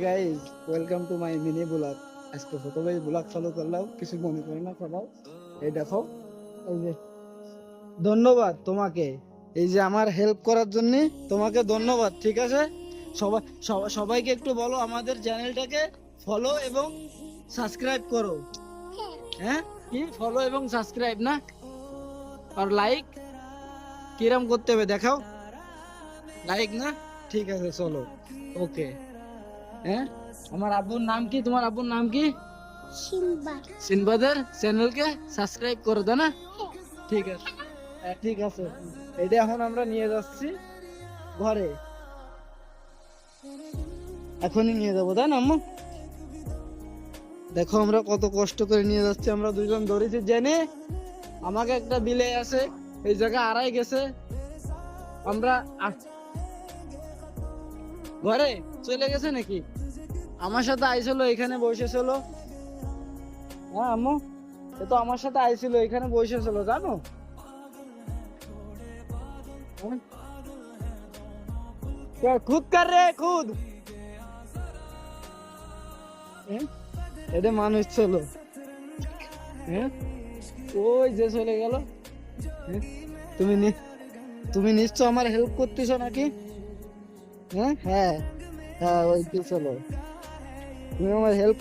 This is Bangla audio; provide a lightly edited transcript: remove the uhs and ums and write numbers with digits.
Guys, welcome to my mini blog. আজকে প্রথমেই ব্লগ চালু করলাম, কিছু মনে করে না সবাই। এই দেখো, এই যে ধন্যবাদ তোমাকে, এই যে আমার হেল্প করার জন্য তোমাকে ধন্যবাদ। ঠিক আছে, সবাই সবাইকে একটু বলো আমাদের চ্যানেলটাকে ফলো এবং সাবস্ক্রাইব করো। হ্যাঁ, কি ফলো এবং সাবস্ক্রাইব না, আর লাইক কিরম করতে হবে দেখাও। লাইক না, ঠিক আছে, চলো, ওকে। হ্যাঁ, আমার আব্বুর নাম কি, তোমার আব্বুর নাম কি? সিনবাদ। সিনবাদের চ্যানেলকে সাবস্ক্রাইব করে দাও না। ঠিক আছে, ঠিক আছে। এটা এখন আমরা নিয়ে যাচ্ছি ঘরে, এখনই নিয়ে যাবো, তাই না আম্মু? দেখো আমরা কত কষ্ট করে নিয়ে যাচ্ছি, আমরা দুইজন ধরেছি জেনে। আমাকে একটা বিলে আছে, এই জায়গা আড়াই গেছে, আমরা ঘরে চলে গেছে নাকি? আমার সাথে আইছিল, এখানে বসেছিল। হ্যাঁ আম্মু, এ তো আমার সাথে আইছিল, এখানে বসেছিল, জানো? খুদ কর রে খুদ। এটা মানুষ ছিল। হ্যাঁ, ওই যে চলে গেল। হ্যাঁ? তুমি তুমি নিশ্চয় আমার হেল্প করতেছো নাকি? হ্যাঁ হ্যাঁ, হ্যাঁ ওই কি চলো, তুমি আমার হেল্প